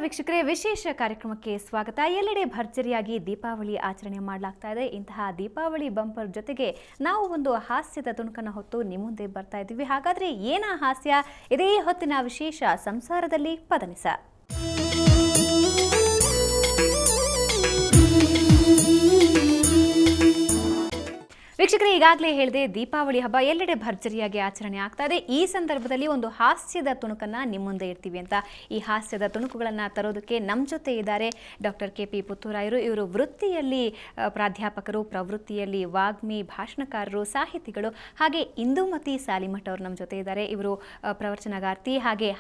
ವೀಕ್ಷಕರೇ, ವಿಶೇಷ ಕಾರ್ಯಕ್ರಮಕ್ಕೆ ಸ್ವಾಗತ. ಎಲ್ಲೆಡೆ ಭರ್ಜರಿಯಾಗಿ ದೀಪಾವಳಿ ಆಚರಣೆ ಮಾಡಲಾಗ್ತಾ ಇದೆ. ಇಂತಹ ದೀಪಾವಳಿ ಬಂಪರ್ ಜೊತೆಗೆ ನಾವು ಒಂದು ಹಾಸ್ಯದ ತುಣುಕನ್ನು ಹೊತ್ತು ನಿಮ್ಮ ಮುಂದೆ ಬರ್ತಾ ಇದ್ದೀವಿ. ಹಾಗಾದ್ರೆ ಏನ ಹಾಸ್ಯ? ಇದೇ ಹೊತ್ತಿನ ವಿಶೇಷ ಸಂಸಾರದಲ್ಲಿ ಪದನಿಸ. ವೀಕ್ಷಕರೇ, ಈಗಾಗಲೇ ಹೇಳಿದೆ ದೀಪಾವಳಿ ಹಬ್ಬ ಎಲ್ಲೆಡೆ ಭರ್ಜರಿಯಾಗಿ ಆಚರಣೆ ಆಗ್ತಾ ಇದೆ. ಈ ಸಂದರ್ಭದಲ್ಲಿ ಒಂದು ಹಾಸ್ಯದ ತುಣುಕನ್ನು ನಿಮ್ಮ ಮುಂದೆ ಇರ್ತೀವಿ ಅಂತ. ಈ ಹಾಸ್ಯದ ತುಣುಕುಗಳನ್ನು ತರೋದಕ್ಕೆ ನಮ್ಮ ಜೊತೆ ಇದ್ದಾರೆ ಡಾಕ್ಟರ್ KP ಪುತ್ತೂರಾಯರು. ಇವರು ವೃತ್ತಿಯಲ್ಲಿ ಪ್ರಾಧ್ಯಾಪಕರು, ಪ್ರವೃತ್ತಿಯಲ್ಲಿ ವಾಗ್ಮಿ, ಭಾಷಣಕಾರರು, ಸಾಹಿತಿಗಳು. ಹಾಗೆ ಇಂದುಮತಿ ಸಾಲಿಮಠ್ ಅವರು ನಮ್ಮ ಜೊತೆ ಇದ್ದಾರೆ. ಇವರು ಪ್ರವಚನಗಾರ್ತಿ ಹಾಗೆ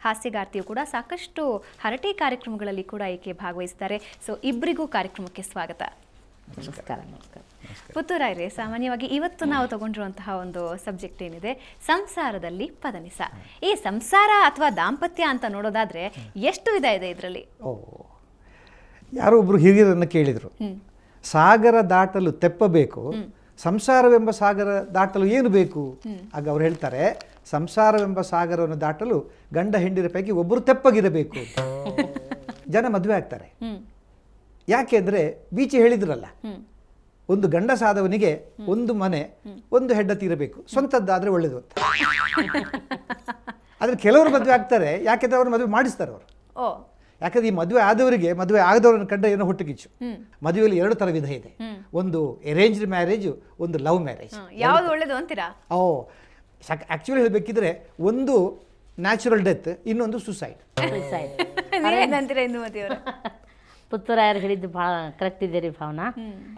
ಹಾಸ್ಯಗಾರ್ತಿಯು ಕೂಡ. ಸಾಕಷ್ಟು ಹರಟೆ ಕಾರ್ಯಕ್ರಮಗಳಲ್ಲಿ ಕೂಡ ಈಕೆ ಭಾಗವಹಿಸ್ತಾರೆ. ಸೊ ಇಬ್ಬರಿಗೂ ಕಾರ್ಯಕ್ರಮಕ್ಕೆ ಸ್ವಾಗತ. ನಮಸ್ಕಾರ. ನಮಸ್ಕಾರ ಪುತ್ತೂರಾಯರೇ, ಸಾಮಾನ್ಯವಾಗಿ ಇವತ್ತು ನಾವು ತಗೊಂಡಿರುವಂತಹ ಒಂದು ಸಬ್ಜೆಕ್ಟ್ ಏನಿದೆ, ಸಂಸಾರದಲ್ಲಿ ಪದನಿಸ. ಈ ಸಂಸಾರ ಅಥವಾ ದಾಂಪತ್ಯ ಅಂತ ನೋಡೋದಾದ್ರೆ ಎಷ್ಟು ವಿಧ ಇದೆ ಇದರಲ್ಲಿ? ಯಾರೋ ಒಬ್ರು ಹಿರಿಯರನ್ನು ಕೇಳಿದರು, ಸಾಗರ ದಾಟಲು ತೆಪ್ಪಬೇಕು, ಸಂಸಾರವೆಂಬ ಸಾಗರ ದಾಟಲು ಏನು ಬೇಕು? ಆಗ ಅವ್ರು ಹೇಳ್ತಾರೆ, ಸಂಸಾರವೆಂಬ ಸಾಗರವನ್ನು ದಾಟಲು ಗಂಡ ಹೆಂಡಿರ ಪೈಕಿ ಒಬ್ಬರು ತೆಪ್ಪಗಿರಬೇಕು. ಜನ ಮದುವೆ ಆಗ್ತಾರೆ. ಯಾಕೆಂದ್ರೆ ಬೀಚಿ ಹೇಳಿದ್ರಲ್ಲ, ಒಂದು ಗಂಡಸಾದವನಿಗೆ ಒಂದು ಮನೆ, ಒಂದು ಹೆಂಡತಿ ಇರಬೇಕು, ಸ್ವಂತದ್ದಾದ್ರೆ ಒಳ್ಳೇದು ಅಂತ. ಆದ್ರೆ ಕೆಲವರು ಮದುವೆ ಆಗ್ತಾರೆ, ಯಾಕೆಂದ್ರೆ ಅವ್ರು ಮದುವೆ ಮಾಡಿಸ್ತಾರೆ ಅವರು. ಯಾಕಂದ್ರೆ ಈ ಮದುವೆ ಆದವರಿಗೆ ಮದುವೆ ಆಗದವ್ರನ್ನ ಕಂಡ್ರೆ ಏನೋ ಹುಟ್ಟುಕಿಚ್ಚು. ಮದುವೆಯಲ್ಲಿ ಎರಡು ತರ ವಿಧ ಇದೆ, ಒಂದು ಅರೇಂಜ್ಡ್ ಮ್ಯಾರೇಜ್, ಒಂದು ಲವ್ ಮ್ಯಾರೇಜ್. ಯಾವ್ದು ಒಳ್ಳೇದು ಅಂತೀರಾ? ಆಕ್ಚುಲಿ ಹೇಳ್ಬೇಕಿದ್ರೆ ಒಂದು ನ್ಯಾಚುರಲ್ ಡೆತ್, ಇನ್ನೊಂದು ಸುಸೈಡ್. ಪುತ್ತೂರಾಯರು ಹೇಳಿದ್ದು ಭಾಳ ಕರೆಕ್ಟ್ ಇದೆ ರೀ ಭಾವನಾ.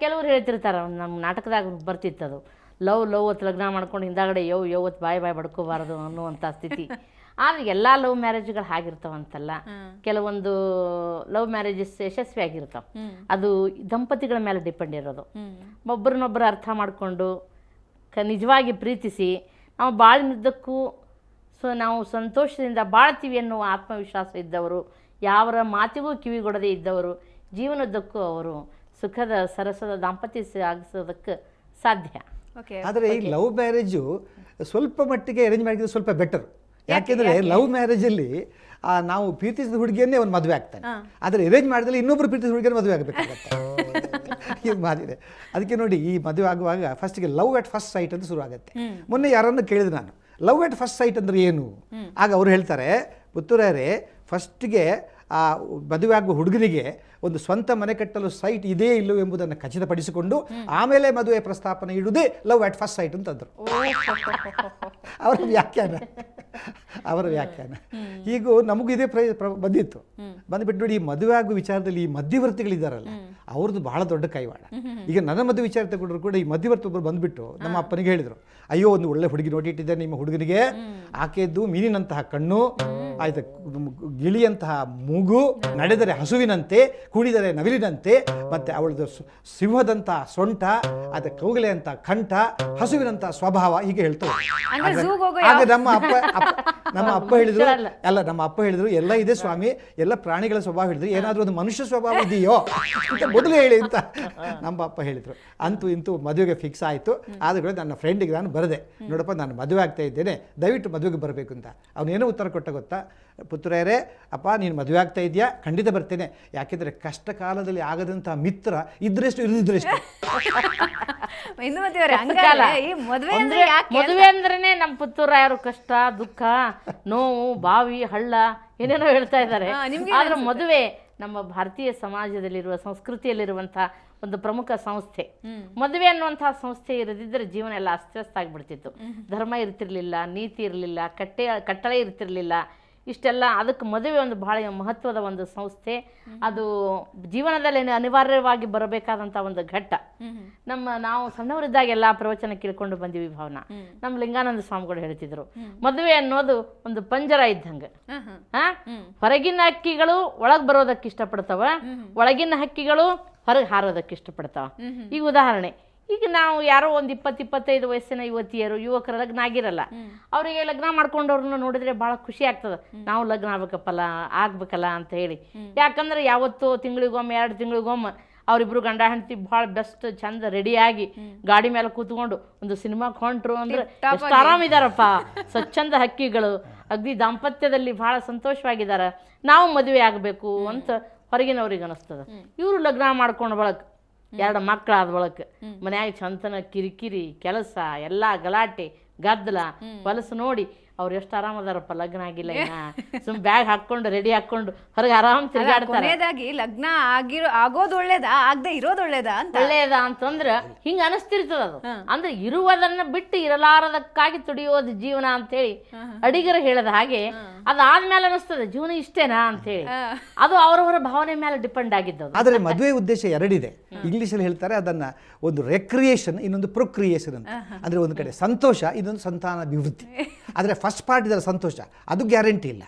ಕೆಲವ್ರು ಹೇಳ್ತಿರ್ತಾರೆ, ನಮ್ಮ ನಾಟಕದಾಗ ಬರ್ತಿತ್ತದು, ಲವ್ ಹೊತ್ತು ಲಗ್ನ ಮಾಡ್ಕೊಂಡು ಹಿಂದಾಗಡೆ ಹೊತ್ತು ಬಾಯಿ ಬಡ್ಕೋಬಾರದು ಅನ್ನುವಂಥ ಸ್ಥಿತಿ. ಆದರೆ ಎಲ್ಲ ಲವ್ ಮ್ಯಾರೇಜ್ಗಳು ಹಾಗಿರ್ತಾವಂತಲ್ಲ. ಕೆಲವೊಂದು ಲವ್ ಮ್ಯಾರೇಜಸ್ ಯಶಸ್ವಿ ಆಗಿರ್ತಾವೆ. ಅದು ದಂಪತಿಗಳ ಮೇಲೆ ಡಿಪೆಂಡ್ ಇರೋದು. ಒಬ್ಬರನ್ನೊಬ್ಬರು ಅರ್ಥ ಮಾಡಿಕೊಂಡು ನಿಜವಾಗಿ ಪ್ರೀತಿಸಿ ನಾವು ಬಾಳಿನಿದ್ದಕ್ಕೂ ನಾವು ಸಂತೋಷದಿಂದ ಬಾಳ್ತೀವಿ ಅನ್ನುವ ಆತ್ಮವಿಶ್ವಾಸ ಇದ್ದವರು, ಯಾವರ ಮಾತಿಗೂ ಕಿವಿಗೊಡದೇ ಇದ್ದವರು ಜೀವನದ್ದಕ್ಕೂ ಅವರು ಸುಖದ ಸರಸದ ದಾಂಪತ್ಯ ಸಾಗಿಸೋದಕ್ಕೆ ಸಾಧ್ಯ. ಆದರೆ ಈ ಲವ್ ಮ್ಯಾರೇಜು ಸ್ವಲ್ಪ ಮಟ್ಟಿಗೆ ಅರೇಂಜ್ ಮಾಡಿದ್ರೆ ಸ್ವಲ್ಪ ಬೆಟರ್. ಯಾಕೆಂದ್ರೆ ಲವ್ ಮ್ಯಾರೇಜಲ್ಲಿ ನಾವು ಪ್ರೀತಿಸಿದ ಹುಡುಗಿಯನ್ನೇ ಒಂದು ಮದುವೆ ಆಗ್ತಾನೆ. ಆದರೆ ಅರೇಂಜ್ ಮಾಡಿದ್ರೆ ಇನ್ನೊಬ್ರು ಪ್ರೀತಿಸಿದ ಹುಡುಗಿಯನ್ನು ಮದುವೆ ಆಗಬೇಕಾಗತ್ತೆ. ಇದು ಮಾತಿದೆ. ಅದಕ್ಕೆ ನೋಡಿ, ಈ ಮದುವೆ ಆಗುವಾಗ ಫಸ್ಟಿಗೆ ಲವ್ ಅಟ್ ಫಸ್ಟ್ ಸೈಟ್ ಅಂತ ಶುರು ಆಗುತ್ತೆ. ಮೊನ್ನೆ ಯಾರನ್ನು ಕೇಳಿದೆ ನಾನು, ಲವ್ ಅಟ್ ಫಸ್ಟ್ ಸೈಟ್ ಅಂದ್ರೆ ಏನು? ಆಗ ಅವ್ರು ಹೇಳ್ತಾರೆ, ಪುತ್ತೂರಾಯರೇ, ಫಸ್ಟ್ಗೆ ಆ ಮದುವೆ ಆಗುವ ಹುಡುಗನಿಗೆ ಒಂದು ಸ್ವಂತ ಮನೆ ಕಟ್ಟಲು ಸೈಟ್ ಇದೆಯೇ ಇಲ್ಲವೋ ಎಂಬುದನ್ನು ಖಚಿತಪಡಿಸಿಕೊಂಡು ಆಮೇಲೆ ಮದುವೆ ಪ್ರಸ್ತಾಪನೆ ಇಡುವುದೇ ಲವ್ ಅಟ್ ಫಸ್ಟ್ ಸೈಟ್ ಅಂತಂದ್ರು. ಅವರ ವ್ಯಾಖ್ಯಾನ ಹೀಗೂ ನಮಗೂ ಇದೇ ಬಂದಿತ್ತು. ಬಂದ್ಬಿಟ್ಟು ನೋಡಿ, ಈ ಮದುವೆ ಆಗುವ ವಿಚಾರದಲ್ಲಿ ಈ ಮಧ್ಯವರ್ತಿಗಳಿದ್ದಾರಲ್ಲ, ಅವ್ರದ್ದು ಬಹಳ ದೊಡ್ಡ ಕೈವಾಡ. ಈಗ ನನ್ನ ಮದುವೆ ವಿಚಾರ ತಗೊಂಡ್ರು ಕೂಡ ಈ ಮಧ್ಯವರ್ತಿ ಒಬ್ಬರು ಬಂದ್ಬಿಟ್ಟು ನಮ್ಮ ಅಪ್ಪನಿಗೆ ಹೇಳಿದ್ರು, ಅಯ್ಯೋ ಒಂದು ಒಳ್ಳೆ ಹುಡುಗಿ ನೋಡಿಟ್ಟಿದ್ದೆ ನಿಮ್ಮ ಹುಡುಗನಿಗೆ, ಆಕೆದ್ದು ಮೀನಿನಂತಹ ಕಣ್ಣು, ಆಯ್ತು ಗಿಳಿಯಂತಹ ಮೂಗು, ನಡೆದರೆ ಹಸುವಿನಂತೆ, ಕುಣಿದರೆ ನವಿಲಿನಂತೆ, ಮತ್ತೆ ಅವಳದು ಸಿಂಹದಂತಹ ಸೊಂಟ, ಅದ ಕೌಗಲೆಯಂತಹ ಕಂಠ, ಹಸುವಿನಂತಹ ಸ್ವಭಾವ, ಹೀಗೆ ಹೇಳ್ತಾರೆ. ಆಗ ನಮ್ಮ ಅಪ್ಪ ಹೇಳಿದ್ರು ಎಲ್ಲ ಇದೆ ಸ್ವಾಮಿ, ಎಲ್ಲ ಪ್ರಾಣಿಗಳ ಸ್ವಭಾವ ಹೇಳಿದ್ರು, ಏನಾದ್ರೂ ಒಂದು ಮನುಷ್ಯ ಸ್ವಭಾವ ಇದೆಯೋ ಅಂತ ಮೊದಲು ಹೇಳಿ ಅಂತ ನಮ್ಮ ಅಪ್ಪ ಹೇಳಿದ್ರು. ಅಂತೂ ಇಂತೂ ಮದುವೆಗೆ ಫಿಕ್ಸ್ ಆಯಿತು. ಆದ್ರೆ ನನ್ನ ಫ್ರೆಂಡಿಗೆ ನಾನು ಬರದೆ, ನೋಡಪ್ಪ ನಾನು ಮದುವೆ ಆಗ್ತಾ ಇದ್ದೇನೆ, ದಯವಿಟ್ಟು ಮದುವೆಗೆ ಬರಬೇಕು ಅಂತ. ಅವನೇನೋ ಉತ್ತರ ಕೊಟ್ಟ ಗೊತ್ತಾ, ಪುತ್ತೂರಾಯರೇ, ಅಪ್ಪ ನೀನು ಮದುವೆ ಆಗ್ತಾ ಇದೆಯಾ? ಖಂಡಿತ ಬರ್ತೇನೆ. ಯಾಕೆಂದ್ರೆ ಕಷ್ಟ ಕಾಲದಲ್ಲಿ ಆಗದಂತಹ ಮಿತ್ರ ಇದ್ರೆಷ್ಟು ಇರದಿದ್ರೆಷ್ಟು. ಮದುವೆ ಅಂದ್ರೇನೆ ನಮ್ಮ ಪುತ್ತೂರಾಯರು ಕಷ್ಟ, ದುಃಖ, ನೋವು, ಬಾವಿ, ಹಳ್ಳ ಏನೇನೋ ಹೇಳ್ತಾ ಇದ್ದಾರೆ. ಆದ್ರೆ ಮದುವೆ ನಮ್ಮ ಭಾರತೀಯ ಸಮಾಜದಲ್ಲಿರುವ, ಸಂಸ್ಕೃತಿಯಲ್ಲಿರುವಂತಹ ಒಂದು ಪ್ರಮುಖ ಸಂಸ್ಥೆ. ಮದುವೆ ಅನ್ನುವಂತಹ ಸಂಸ್ಥೆ ಇರದಿದ್ದರೆ ಜೀವನ ಎಲ್ಲ ಅಸ್ತವ್ಯಸ್ತ ಆಗಿಬಿಡ್ತಿತ್ತು. ಧರ್ಮ ಇರ್ತಿರ್ಲಿಲ್ಲ, ನೀತಿ ಇರಲಿಲ್ಲ, ಕಟ್ಟಳೆ ಇರ್ತಿರ್ಲಿಲ್ಲ. ಇಷ್ಟೆಲ್ಲ ಅದಕ್ಕೆ ಮದುವೆ ಒಂದು ಬಹಳ ಮಹತ್ವದ ಒಂದು ಸಂಸ್ಥೆ. ಅದು ಜೀವನದಲ್ಲಿ ಅನಿವಾರ್ಯವಾಗಿ ಬರಬೇಕಾದಂಥ ಒಂದು ಘಟ್ಟ. ನಾವು ಸಣ್ಣವರಿದ್ದಾಗ ಎಲ್ಲ ಪ್ರವಚನ ಕೇಳ್ಕೊಂಡು ಬಂದಿವಿ ಭಾವನಾ. ನಮ್ಮ ಲಿಂಗಾನಂದ ಸ್ವಾಮಿಗಳು ಹೇಳ್ತಿದ್ರು, ಮದುವೆ ಅನ್ನೋದು ಒಂದು ಪಂಜರ ಇದ್ದಂಗೆ. ಹೊರಗಿನ ಹಕ್ಕಿಗಳು ಒಳಗೆ ಬರೋದಕ್ಕೆ ಇಷ್ಟಪಡ್ತಾವ, ಒಳಗಿನ ಹಕ್ಕಿಗಳು ಹೊರಗೆ ಹಾರೋದಕ್ಕೆ ಇಷ್ಟಪಡ್ತಾವ. ಈಗ ಉದಾಹರಣೆ, ಈಗ ನಾವು ಯಾರೋ ಒಂದು 20-25 ವಯಸ್ಸಿನ ಯುವಕರ ಲಗ್ನ ಆಗಿರಲ್ಲ, ಅವರಿಗೆ ಲಗ್ನ ಮಾಡ್ಕೊಂಡವ್ರನ್ನ ನೋಡಿದ್ರೆ ಬಹಳ ಖುಷಿ ಆಗ್ತದ, ನಾವು ಲಗ್ನ ಆಗ್ಬೇಕಲ್ಲ ಅಂತ ಹೇಳಿ. ಯಾಕಂದ್ರೆ ಯಾವತ್ತೋ ತಿಂಗಳಿಗೊಮ್ಮೆ 2 ತಿಂಗಳಿಗೊಮ್ಮೆ ಅವರಿಬ್ರು ಗಂಡ ಹೆಂಡತಿ ಭಾಳ ಬೆಸ್ಟ್ ಚಂದ ರೆಡಿಯಾಗಿ ಗಾಡಿ ಮೇಲೆ ಕೂತ್ಕೊಂಡು ಒಂದು ಸಿನಿಮಾಕ್ಕೆ ಹೊಂಟ್ರು ಅಂದ್ರೆ ಎಷ್ಟು ಆರಾಮಿದಾರಪ್ಪ. ಸ್ವಚ್ಛಂದ ಹಕ್ಕಿಗಳು ಅಗ್ದಿ ದಾಂಪತ್ಯದಲ್ಲಿ ಭಾಳ ಸಂತೋಷವಾಗಿದ್ದಾರೆ. ನಾವು ಮದುವೆ ಆಗಬೇಕು ಅಂತ ಹೊರಗಿನವ್ರಿಗೆ ಅನಿಸ್ತದ. ಇವರು ಲಗ್ನ ಮಾಡ್ಕೊಂಡು ಬಳಕ 2 ಮಕ್ಕಳಾದ ಬಳಕ ಮನ್ಯಾಗ ಚಂತನ ಕಿರಿಕಿರಿ ಕೆಲಸ ಎಲ್ಲ ಗಲಾಟೆ ಗದ್ದಲ ಹೊಲಸು ನೋಡಿ ಅವ್ರು ಎಷ್ಟು ಆರಾಮದಾರಪ್ಪ. ಲಗ್ನ ಆಗಿಲ್ಲ ಇನ್ನ ಸುಮ್ ಬ್ಯಾಗ್ ಹಾಕೊಂಡು ರೆಡಿ ಹಾಕೊಂಡು ಹೊರಗೆ ಆರಾಮ್ ತಿರುಗಾಡ್ತಾರೆ. ಕೊನೆಯದಾಗಿ ಲಗ್ನ ಆಗೋದು ಒಳ್ಳೇದಾ ಆಗದೆ ಇರೋದು ಒಳ್ಳೇದಾ ಅಂತ ಒಳ್ಳೇದಾ ಅಂತಂದ್ರ ಹಿಂಗ ಅನಿಸ್ತಿರ್ತದ. ಅದು ಅಂದ್ರೆ ಇರುವುದನ್ನ ಬಿಟ್ಟು ಇರಲಾರದಕ್ಕಾಗಿ ತುಡಿಯೋದು ಜೀವನ ಅಂತೇಳಿ ಅಡಿಗರು ಹೇಳದ ಹಾಗೆ ಅದಾದ್ಮೇಲೆ ಅನಿಸ್ತದೆ ಜೀವನ ಇಷ್ಟೇನಾ ಅಂತೇಳಿ. ಅದು ಅವರವರ ಭಾವನೆ ಮೇಲೆ ಡಿಪೆಂಡ್ ಆಗಿದ್ದದು. ಆದರೆ ಮದುವೆ ಉದ್ದೇಶ 2 ಇದೆ. ಇಂಗ್ಲಿಷಲ್ಲಿ ಹೇಳ್ತಾರೆ ಅದನ್ನ ಒಂದು ರೆಕ್ರಿಯೇಷನ್, ಇನ್ನೊಂದು ಪ್ರೊಕ್ರಿಯೇಷನ್ ಅಂತ. ಅಂದ್ರೆ ಒಂದು ಕಡೆ ಸಂತೋಷ, ಇನ್ನೊಂದು ಸಂತಾನಾಭಿವೃದ್ಧಿ. ಆದರೆ ಫಸ್ಟ್ ಪಾರ್ಟ್ ಇದರ ಸಂತೋಷ, ಅದು ಗ್ಯಾರಂಟಿ ಇಲ್ಲ.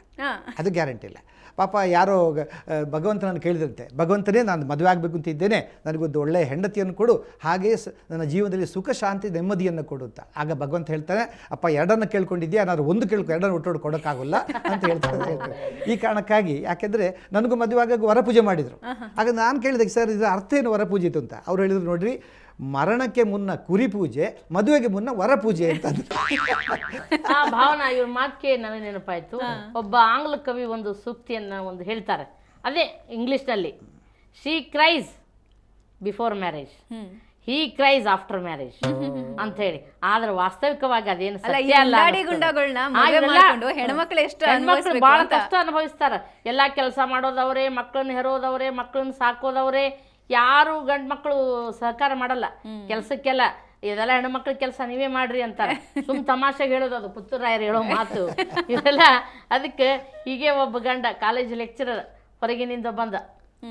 ಅದು ಗ್ಯಾರಂಟಿ ಇಲ್ಲ. ಪಾಪ ಯಾರೋ ಭಗವಂತನನ್ನು ಕೇಳಿದಂತೆ, ಭಗವಂತನೇ ನಾನು ಮದುವೆ ಆಗಬೇಕು ಅಂತ ಇದ್ದೇನೆ, ನನಗೊಂದು ಒಳ್ಳೆಯ ಹೆಂಡತಿಯನ್ನು ಕೊಡು, ಹಾಗೆ ನನ್ನ ಜೀವನದಲ್ಲಿ ಸುಖ ಶಾಂತಿ ನೆಮ್ಮದಿಯನ್ನು ಕೊಡು ಅಂತ. ಆಗ ಭಗವಂತ ಹೇಳ್ತಾನೆ, ಅಪ್ಪ 2 ಕೇಳ್ಕೊಂಡಿದ್ಯಾ, ನಾನು 1 2 ಒಟ್ಟೊಟ್ಟು ಕೊಡೋಕ್ಕಾಗಲ್ಲ ಅಂತ ಹೇಳ್ತಾರೆ. ಈ ಕಾರಣಕ್ಕಾಗಿ, ಯಾಕೆಂದರೆ ನನಗೂ ಮದುವೆ ಆಗಾಗ ವರಪೂಜೆ ಮಾಡಿದರು. ಆಗ ನಾನು ಕೇಳಿದೆ, ಸರ್ ಇದರ ಅರ್ಥ ಏನು ವರಪೂಜೆ ಇತ್ತು ಅಂತ. ಅವ್ರು ಹೇಳಿದ್ರು, ನೋಡ್ರಿ, ಮರಣಕ್ಕೆ ಮುನ್ನ ಕುರಿ ಪೂಜೆ, ಮದುವೆಗೆ ಮುನ್ನ ವರ ಪೂಜೆ ಅಂತ. ಆ ಭಾವನಾ ಇವ್ರ ಮಾತಿಗೆ ನನಗೆ ನೆನಪಾಯ್ತು. ಒಬ್ಬ ಆಂಗ್ಲ ಕವಿ ಒಂದು ಸೂಕ್ತಿಯನ್ನ ಹೇಳ್ತಾರೆ, ಅದೇ ಇಂಗ್ಲಿಷ್ನಲ್ಲಿ, she cries before marriage, he cries after marriage ಅಂತ ಹೇಳಿ. ಆದ್ರೆ ವಾಸ್ತವಿಕವಾಗಿ ಅದೇನು ಸತ್ಯ ಅಲ್ಲ. ಹೆಣ್ಮಕ್ಳು ಬಹಳ ಕಷ್ಟ ಅನುಭವಿಸ್ತಾರ. ಎಲ್ಲಾ ಕೆಲಸ ಮಾಡೋದವ್ರೆ, ಮಕ್ಕಳನ್ನ ಹೆರೋದವ್ರೆ, ಮಕ್ಕಳನ್ನ ಸಾಕೋದವ್ರೆ. ಯಾರು ಗಂಡು ಮಕ್ಕಳು ಸಹಕಾರ ಮಾಡಲ್ಲ ಕೆಲಸಕ್ಕೆಲ್ಲ. ಇದೆಲ್ಲ ಹೆಣ್ಮಕ್ಳ ಕೆಲಸ ನೀವೇ ಮಾಡ್ರಿ ಅಂತಾರೆ. ಸುಮ್ ತಮಾಷೆಗೆ ಹೇಳೋದು, ಅದು ಪುತ್ತೂರಾಯರು ಹೇಳೋ ಮಾತು ಇದೆಲ್ಲ. ಅದಕ್ಕೆ ಹೀಗೆ ಒಬ್ಬ ಗಂಡ ಕಾಲೇಜ್ ಲೆಕ್ಚರರ್ ಹೊರಗಿನಿಂದ ಬಂದ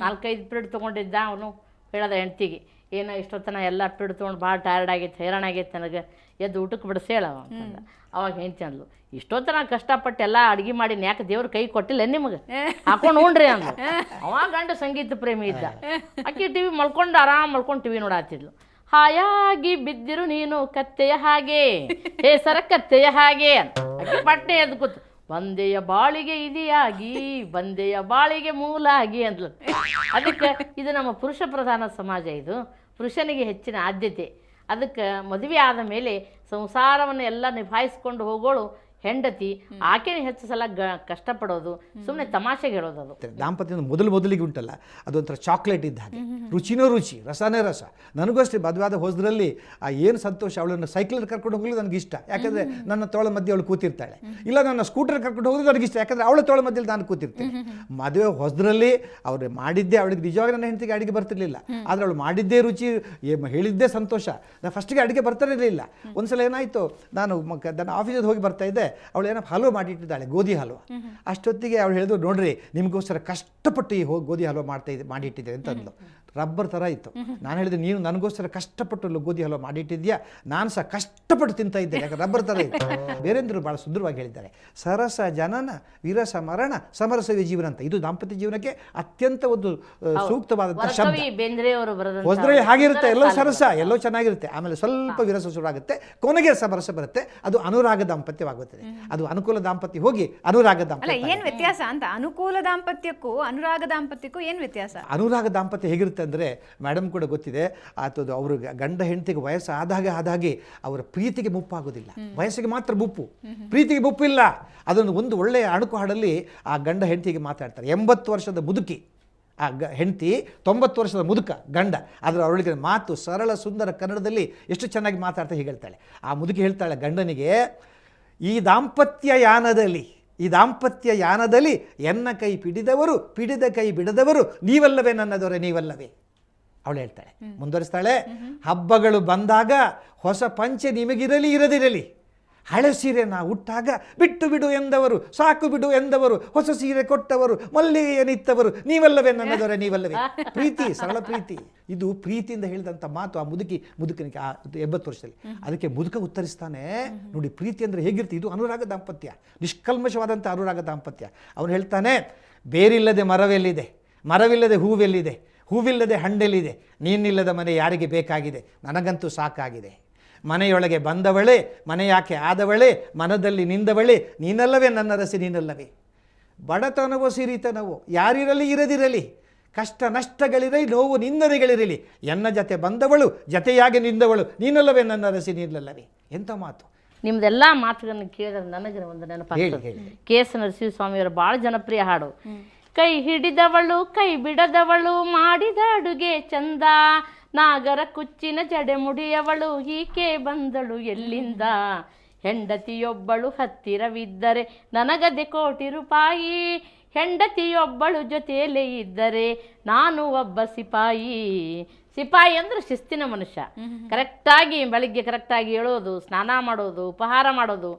4-5 ಪೀರಿಯಡ್ ತೊಗೊಂಡಿದ್ದ. ಅವನು ಹೇಳದ ಹೆಂಡ್ತಿಗೆ, ಏನೋ ಇಷ್ಟೊತ್ತನ ಎಲ್ಲ ಪೀರಿಯಡ್ ತೊಗೊಂಡು ಭಾಳ ಟಯರ್ಡ್ ಆಗೈತೆ, ಹೈರಾಣ ಆಗೈತೆ, ನನಗೆ ಎದ್ದು ಊಟಕ್ಕೆ ಬಿಡಿಸಿ ಹೇಳವ ಅಂತಂದ. ಅವಾಗ ಹೆಂಡ್ತಿ ಅಂದ್ಲು, ಇಷ್ಟೊತ್ತನ ಕಷ್ಟಪಟ್ಟು ಎಲ್ಲ ಅಡುಗೆ ಮಾಡಿ ಯಾಕೆ ದೇವ್ರ ಕೈ ಕೊಟ್ಟಿಲ್ಲ ನಿಮಗೆ, ಹಾಕೊಂಡು ಉಣ್ರಿ ಅಂದ್ರು. ಅವಾಗ ಗಂಡ ಸಂಗೀತ ಪ್ರೇಮಿ ಇದ್ದ. ಆಕೆ ಟಿವಿ ಮಲ್ಕೊಂಡು ಆರಾಮ್ ಮಲ್ಕೊಂಡು ಟಿವಿ ನೋಡಾತಿದ್ಲು. ಹಾಯಾಗಿ ಬಿದ್ದಿರು ನೀನು ಕತ್ತೆಯ ಹಾಗೆ, ಹೇಸರ ಕತ್ತೆಯ ಹಾಗೆ ಅಂತ ಆಕೆ ಪಟ್ಟೆ ಎದ್ದು ಕೂತು, ಬಂದೆಯ ಬಾಳಿಗೆ ಇದಿಯಾಗಿ, ಬಂದೆಯ ಬಾಳಿಗೆ ಮೂಲಾಗಿ ಅಂದ್ಲು. ಅದಕ್ಕೆ ಇದು ನಮ್ಮ ಪುರುಷ ಪ್ರಧಾನ ಸಮಾಜ. ಇದು ಪುರುಷನಿಗೆ ಹೆಚ್ಚಿನ ಆದ್ಯತೆ. ಅದಕ್ಕೆ ಮದುವೆ ಆದ ಮೇಲೆ ಸಂಸಾರವನ್ನು ಎಲ್ಲ ನಿಭಾಯಿಸ್ಕೊಂಡು ಹೋಗೋಳು ಹೆಂಡತಿ. ಆಕೆನೇ ಹೆಚ್ಚು ಸಲ ಕಷ್ಟಪಡೋದು, ಸುಮ್ಮನೆ ತಮಾಷೆಗೆ ಹೇಳೋದು. ಅದು ದಾಂಪತ್ಯದ ಮೊದಲಿಗೆ ಉಂಟಲ್ಲ, ಅದೊಂಥರ ಚಾಕ್ಲೇಟ್ ಇದ್ದ ಹಾಗೆ, ರುಚಿನೋ ರುಚಿ, ರಸನೇ ರಸ. ನನಗೂ ಅಷ್ಟೇ ಮದುವಾದ ಹೋದ್ರಲ್ಲಿ ಏನು ಸಂತೋಷ. ಅವಳನ್ನು ಸೈಕಲಲ್ಲಿ ಕರ್ಕೊಂಡು ಹೋಗಲು ನನಗೆ ಇಷ್ಟ, ಯಾಕಂದರೆ ನನ್ನ ತೋಳ ಮಧ್ಯೆ ಅವಳು ಕೂತಿರ್ತಾಳೆ. ಇಲ್ಲ, ನನ್ನ ಸ್ಕೂಟರ್ ಕರ್ಕೊಂಡು ಹೋಗೋದು ನನಗಿಷ್ಟ, ಯಾಕಂದರೆ ಅವಳ ತೋಳ ಮಧ್ಯದಲ್ಲಿ ನಾನು ಕೂತಿರ್ತೇನೆ. ಮದುವೆ ಹೊಸದ್ರಲ್ಲಿ ಅವ್ರು ಮಾಡಿದ್ದೆ, ಅವಳಿಗೆ ನಿಜವಾಗಿ ನನ್ನ ಹೆಂಡತಿಗೆ ಅಡುಗೆ ಬರ್ತಿರ್ಲಿಲ್ಲ. ಆದರೆ ಅವಳು ಮಾಡಿದ್ದೇ ರುಚಿ, ಹೇಳಿದ್ದೇ ಸಂತೋಷ. ನಾನು ಫಸ್ಟಿಗೆ ಅಡುಗೆ ಬರ್ತಾರಿರಲಿಲ್ಲ. ಒಂದ್ಸಲ ಏನಾಯಿತು, ನಾನು ನನ್ನ ಆಫೀಸಿಗೆ ಹೋಗಿ ಬರ್ತಾ ಇದ್ದೆ, ಅವಳು ಏನೋ ಹಲ್ವ ಮಾಡಿಟ್ಟಿದ್ದಾಳೆ, ಗೋಧಿ ಹಲ್ವ. ಅಷ್ಟೊತ್ತಿಗೆ ಅವಳು ಹೇಳಿದ್ರು, ನೋಡ್ರಿ ನಿಮಗೋಸ್ಕರ ಕಷ್ಟಪಟ್ಟು ಈ ಗೋಧಿ ಹಲ್ವ ಮಾಡಿಟ್ಟಿದ್ದೆ ಅಂತ ಅಂದ್ಲು. ರಬ್ಬರ್ ಥರ ಇತ್ತು. ನಾನು ಹೇಳಿದೆ, ನೀನು ನನಗೋಸ್ಕರ ಕಷ್ಟಪಟ್ಟು ಗೋಧಿ ಹಲ್ವ ಮಾಡಿಟ್ಟಿದ್ಯಾ, ನಾನು ಸಹ ಕಷ್ಟಪಟ್ಟು ತಿಂತಾ ಇದ್ದೆ, ಯಾಕೆ ರಬ್ಬರ್ ಥರ ಇತ್ತು. ಬೇರೆಂದರು ಭಾಳ ಸುಂದರವಾಗಿ ಹೇಳಿದ್ದಾರೆ, ಸರಸ ಜನನ ವಿರಸ ಮರಣ ಸಮರಸವೇ ಜೀವನ ಅಂತ. ಇದು ದಾಂಪತ್ಯ ಜೀವನಕ್ಕೆ ಅತ್ಯಂತ ಒಂದು ಸೂಕ್ತವಾದಂಥ ಶಬ್ದ. ಹೊಸದ್ರಲ್ಲಿ ಹಾಗಿರುತ್ತೆ, ಎಲ್ಲೋ ಸರಸ, ಎಲ್ಲೋ ಚೆನ್ನಾಗಿರುತ್ತೆ, ಆಮೇಲೆ ಸ್ವಲ್ಪ ವಿರಸ ಶುರುವಾಗುತ್ತೆ, ಕೊನೆಗೆ ಸಮರಸ ಬರುತ್ತೆ. ಅದು ಅನುರಾಗ ದಾಂಪತ್ಯವಾಗುತ್ತದೆ. ಅದು ಅನುಕೂಲ ದಾಂಪತ್ಯ ಹೋಗಿ ಅನುರಾಗ ದಾಂಪತ್ಯ. ಏನ್ ವ್ಯತ್ಯಾಸ ಅಂತ? ಅನುಕೂಲ ದಾಂಪತ್ಯಕ್ಕೂ ಅನುರಾಗ ದಾಂಪತ್ಯಕ್ಕೂ ಏನ್ ವ್ಯತ್ಯಾಸ? ಅನುರಾಗ ದಾಂಪತ್ಯ ಹೇಗಿರುತ್ತೆ ಅಂದರೆ, ಮೇಡಮ್ ಕೂಡ ಗೊತ್ತಿದೆ, ಅದು ಅವರು ಗಂಡ ಹೆಂಡತಿಗೆ ವಯಸ್ಸು ಆದಾಗೆ ಅವರ ಪ್ರೀತಿಗೆ ಮುಪ್ಪಾಗೋದಿಲ್ಲ. ವಯಸ್ಸಿಗೆ ಮಾತ್ರ ಮುಪ್ಪು, ಪ್ರೀತಿಗೆ ಮುಪ್ಪಿಲ್ಲ. ಅದೊಂದು ಒಂದು ಒಳ್ಳೆಯ ಅಣುಕು ಹಾಡಲ್ಲಿ ಆ ಗಂಡ ಹೆಂಡತಿಗೆ ಮಾತಾಡ್ತಾರೆ. 80 ವರ್ಷದ ಮುದುಕಿ ಆ ಹೆಂಡತಿ, 90 ವರ್ಷದ ಮುದುಕ ಗಂಡ. ಆದರೆ ಅವಳಿಗೆ ಮಾತು ಸರಳ ಸುಂದರ ಕನ್ನಡದಲ್ಲಿ ಎಷ್ಟು ಚೆನ್ನಾಗಿ ಮಾತಾಡ್ತಾ ಹೀಗೆ ಹೇಳ್ತಾಳೆ. ಆ ಮುದುಕಿ ಹೇಳ್ತಾಳೆ ಗಂಡನಿಗೆ, ಈ ದಾಂಪತ್ಯ ಯಾನದಲ್ಲಿ ಎನ್ನ ಕೈ ಪಿಡಿದವರು, ಪಿಡಿದ ಕೈ ಬಿಡದವರು ನೀವಲ್ಲವೇ ನನ್ನ ದೊರೆ, ನೀವಲ್ಲವೇ. ಅವಳು ಹೇಳ್ತಾಳೆ, ಮುಂದುವರಿಸ್ತಾಳೆ, ಹಬ್ಬಗಳು ಬಂದಾಗ ಹೊಸ ಪಂಚೆ ನಿಮಗಿರಲಿ ಇರದಿರಲಿ, ಹಳೆ ಸೀರೆ ನಾ ಉಟ್ಟಾಗ ಬಿಟ್ಟು ಬಿಡು ಎಂದವರು, ಸಾಕು ಬಿಡು ಎಂದವರು, ಹೊಸ ಸೀರೆ ಕೊಟ್ಟವರು, ಮಲ್ಲಿಗೆಯ ನಿತ್ತವರು ನೀವಲ್ಲವೇ ನನ್ನ ದೊರೆ, ನೀವಲ್ಲವೇ. ಪ್ರೀತಿ, ಸರಳ ಪ್ರೀತಿ. ಇದು ಪ್ರೀತಿಯಿಂದ ಹೇಳಿದಂಥ ಮಾತು ಆ ಮುದುಕನಿಗೆ ಆ 80 ವರ್ಷದಲ್ಲಿ. ಅದಕ್ಕೆ ಮುದುಕ ಉತ್ತರಿಸ್ತಾನೆ, ನೋಡಿ ಪ್ರೀತಿ ಅಂದರೆ ಹೇಗಿರ್ತಿ, ಇದು ಅನುರಾಗ ದಾಂಪತ್ಯ, ನಿಷ್ಕಲ್ಮಶವಾದಂಥ ಅನುರಾಗ ದಾಂಪತ್ಯ. ಅವನು ಹೇಳ್ತಾನೆ, ಬೇರಿಲ್ಲದೆ ಮರವೆಲ್ಲಿದೆ, ಮರವಿಲ್ಲದೆ ಹೂವೆಲ್ಲಿದೆ, ಹೂವಿಲ್ಲದೆ ಹಣ್ಣೆಲ್ಲಿದೆ, ನೀನಿಲ್ಲದ ಮನೆ ಯಾರಿಗೆ ಬೇಕಾಗಿದೆ, ನನಗಂತೂ ಸಾಕಾಗಿದೆ. ಮನೆಯೊಳಗೆ ಬಂದವಳೆ, ಮನೆಯಾಕೆ ಆದವಳೆ, ಮನದಲ್ಲಿ ನಿಂದವಳೆ, ನೀನಲ್ಲವೇ ನನ್ನ ರಸಿ, ನೀನಲ್ಲವೇ. ಬಡತನವೋ ಸಿರಿತನವೋ ಯಾರಿರಲಿ ಇರದಿರಲಿ, ಕಷ್ಟ ನಷ್ಟಗಳಿರಲಿ, ನೋವು ನಿಂದನೆಗಳಿರಲಿ, ಎನ್ನ ಜತೆ ಬಂದವಳು ಜತೆಯಾಗಿ ನಿಂದವಳು, ನೀನಲ್ಲವೇ ನನ್ನ ರಸಿ ನೀನಲ್ಲವೇ. ಎಂಥ ಮಾತು! ನಿಮ್ದೆಲ್ಲ ಮಾತುಗಳನ್ನು ಕೇಳಿದ್ರೆ ನನಗೆ ಒಂದು ನೆನಪಾಗ್ತದೆ. ಕೆ ಎಸ್ ನರಸಿಂಹಸ್ವಾಮಿಯವರ ಭಾಳ ಜನಪ್ರಿಯ ಹಾಡು. ಕೈ ಹಿಡಿದವಳು ಕೈ ಬಿಡದವಳು, ಮಾಡಿದ ಅಡುಗೆ ಚಂದ, ನಾಗರ ಕುಚ್ಚಿನ ಜಡೆ ಮುಡಿಯವಳು, ಈಕೆ ಬಂದಳು ಎಲ್ಲಿಂದ, ಹೆಂಡತಿಯೊಬ್ಬಳು ಹತ್ತಿರವಿದ್ದರೆ ನನಗದೆ ಕೋಟಿ ರೂಪಾಯಿ, ಹೆಂಡತಿಯೊಬ್ಬಳು ಜೊತೆಯಲ್ಲೇ ಇದ್ದರೆ ನಾನು ಒಬ್ಬ ಸಿಪಾಯಿ. ಸಿಪಾಯಿ ಅಂದ್ರೆ ಶಿಸ್ತಿನ ಮನುಷ್ಯ. ಕರೆಕ್ಟಾಗಿ ಬೆಳಿಗ್ಗೆ ಕರೆಕ್ಟಾಗಿ ಹೇಳೋದು, ಸ್ನಾನ ಮಾಡೋದು, ಉಪಹಾರ ಮಾಡೋದು,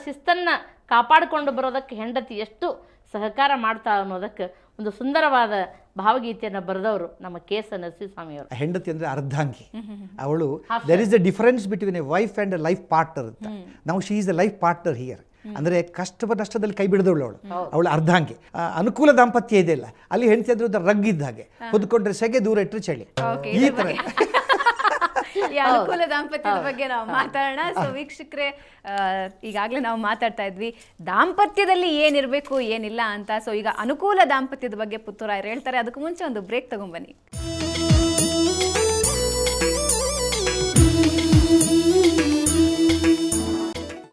ಶಿಸ್ತನ್ನು ಕಾಪಾಡಿಕೊಂಡು ಬರೋದಕ್ಕೆ ಹೆಂಡತಿ ಎಷ್ಟು ಸಹಕಾರ ಮಾಡ್ತಾ ಅನ್ನೋದಕ್ಕೆ ಒಂದು ಸುಂದರವಾದ ಭಾವಗೀತೆಯನ್ನು ಬರೆದವರು ನಮ್ಮ ಕೆ ಎಸ್ ನರಸಿಂಹಸ್ವಾಮಿಯವರು. ಹೆಂಡತಿ ಅಂದರೆ ಅರ್ಧಾಂಗಿ. ಅವಳು there is the difference between a wife and a life partner ಅಂತ. ನಾವು she is the life partner here. ಅಂದರೆ ಕಷ್ಟ ನಷ್ಟದಲ್ಲಿ ಕೈ ಬಿಡದವಳು ಅವಳು ಅರ್ಧಾಂಗಿ. ಅನುಕೂಲ ದಾಂಪತ್ಯ ಇದೆಯಲ್ಲ, ಅಲ್ಲಿ ಹೆಂಡತಿ ಅಂದ್ರೆ ರಗ್ ಇದ್ದ ಹಾಗೆ, ಹೊದ್ಕೊಂಡ್ರೆ ಸೆಗೆ, ದೂರ ಇಟ್ಟರೆ ಚಳಿ, ಈ ಥರ. ಈ ಅನುಕೂಲ ದಾಂಪತ್ಯದ ಬಗ್ಗೆ ನಾವು ಮಾತಾಡೋಣ. ಸೊ ವೀಕ್ಷಕರೇ, ಈಗಾಗಲೇ ನಾವು ಮಾತಾಡ್ತಾ ಇದ್ವಿ ದಾಂಪತ್ಯದಲ್ಲಿ ಏನಿರಬೇಕು ಏನಿಲ್ಲ ಅಂತ. ಸೊ ಈಗ ಅನುಕೂಲ ದಾಂಪತ್ಯದ ಬಗ್ಗೆ ಪುತ್ತೂರಾಯರು ಹೇಳ್ತಾರೆ. ಅದಕ್ಕೂ ಮುಂಚೆ ಒಂದು ಬ್ರೇಕ್ ತಗೊಂಡ್ಬನ್ನಿ.